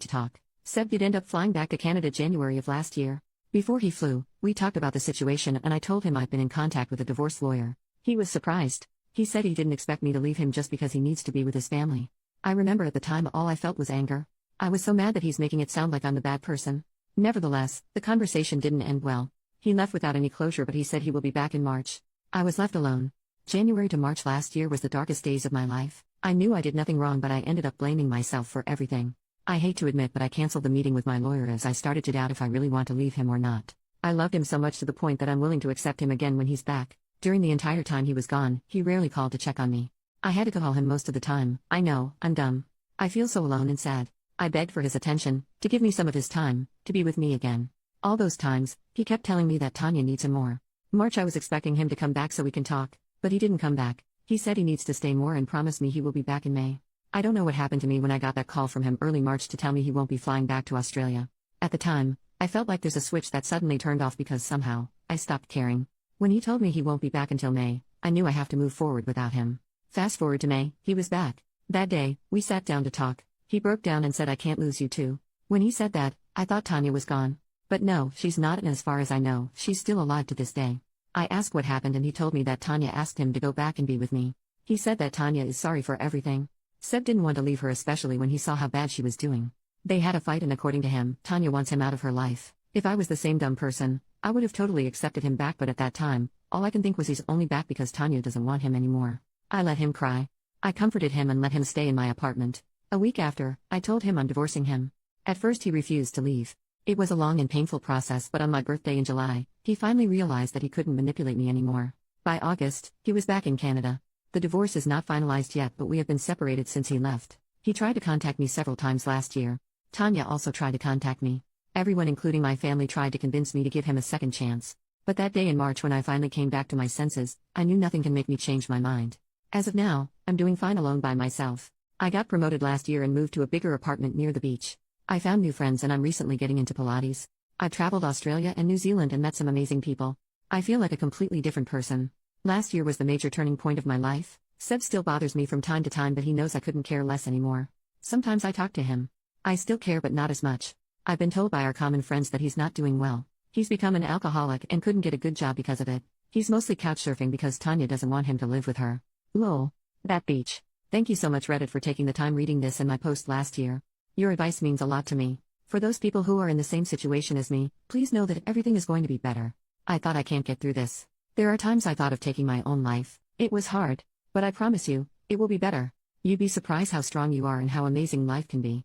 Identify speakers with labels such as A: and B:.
A: to talk. Seb did end up flying back to Canada January of last year. Before he flew, we talked about the situation and I told him I've been in contact with a divorce lawyer. He was surprised. He said he didn't expect me to leave him just because he needs to be with his family. I remember at the time all I felt was anger. I was so mad that he's making it sound like I'm the bad person. Nevertheless, the conversation didn't end well. He left without any closure, but he said he will be back in March. I was left alone. January to March last year was the darkest days of my life. I knew I did nothing wrong, but I ended up blaming myself for everything. I hate to admit, but I canceled the meeting with my lawyer as I started to doubt if I really want to leave him or not. I loved him so much to the point that I'm willing to accept him again when he's back. During the entire time he was gone, he rarely called to check on me. I had to call him most of the time. I know, I'm dumb. I feel so alone and sad. I begged for his attention, to give me some of his time, to be with me again. All those times, he kept telling me that Tanya needs him more. March I was expecting him to come back so we can talk, but he didn't come back. He said he needs to stay more and promised me he will be back in May. I don't know what happened to me when I got that call from him early March to tell me he won't be flying back to Australia. At the time, I felt like there's a switch that suddenly turned off because somehow, I stopped caring. When he told me he won't be back until May, I knew I have to move forward without him. Fast forward to May, he was back. That day, we sat down to talk. He broke down and said I can't lose you too. When he said that, I thought Tanya was gone. But no, she's not, and as far as I know, she's still alive to this day. I asked what happened and he told me that Tanya asked him to go back and be with me. He said that Tanya is sorry for everything. Seb didn't want to leave her, especially when he saw how bad she was doing. They had a fight and according to him, Tanya wants him out of her life. If I was the same dumb person, I would have totally accepted him back, but at that time, all I can think was he's only back because Tanya doesn't want him anymore. I let him cry. I comforted him and let him stay in my apartment. A week after, I told him I'm divorcing him. At first he refused to leave. It was a long and painful process, but on my birthday in July, he finally realized that he couldn't manipulate me anymore. By August, he was back in Canada. The divorce is not finalized yet, but we have been separated since he left. He tried to contact me several times last year. Tanya also tried to contact me. Everyone, including my family, tried to convince me to give him a second chance. But that day in March when I finally came back to my senses, I knew nothing can make me change my mind. As of now, I'm doing fine alone by myself. I got promoted last year and moved to a bigger apartment near the beach. I found new friends and I'm recently getting into Pilates. I traveled Australia and New Zealand and met some amazing people. I feel like a completely different person. Last year was the major turning point of my life. Seb still bothers me from time to time, but he knows I couldn't care less anymore. Sometimes I talk to him. I still care, but not as much. I've been told by our common friends that he's not doing well. He's become an alcoholic and couldn't get a good job because of it. He's mostly couch surfing because Tanya doesn't want him to live with her. Lol. That beach. Thank you so much, Reddit, for taking the time reading this and my post last year. Your advice means a lot to me. For those people who are in the same situation as me, please know that everything is going to be better. I thought I can't get through this. There are times I thought of taking my own life. It was hard. But I promise you, it will be better. You'd be surprised how strong you are and how amazing life can be.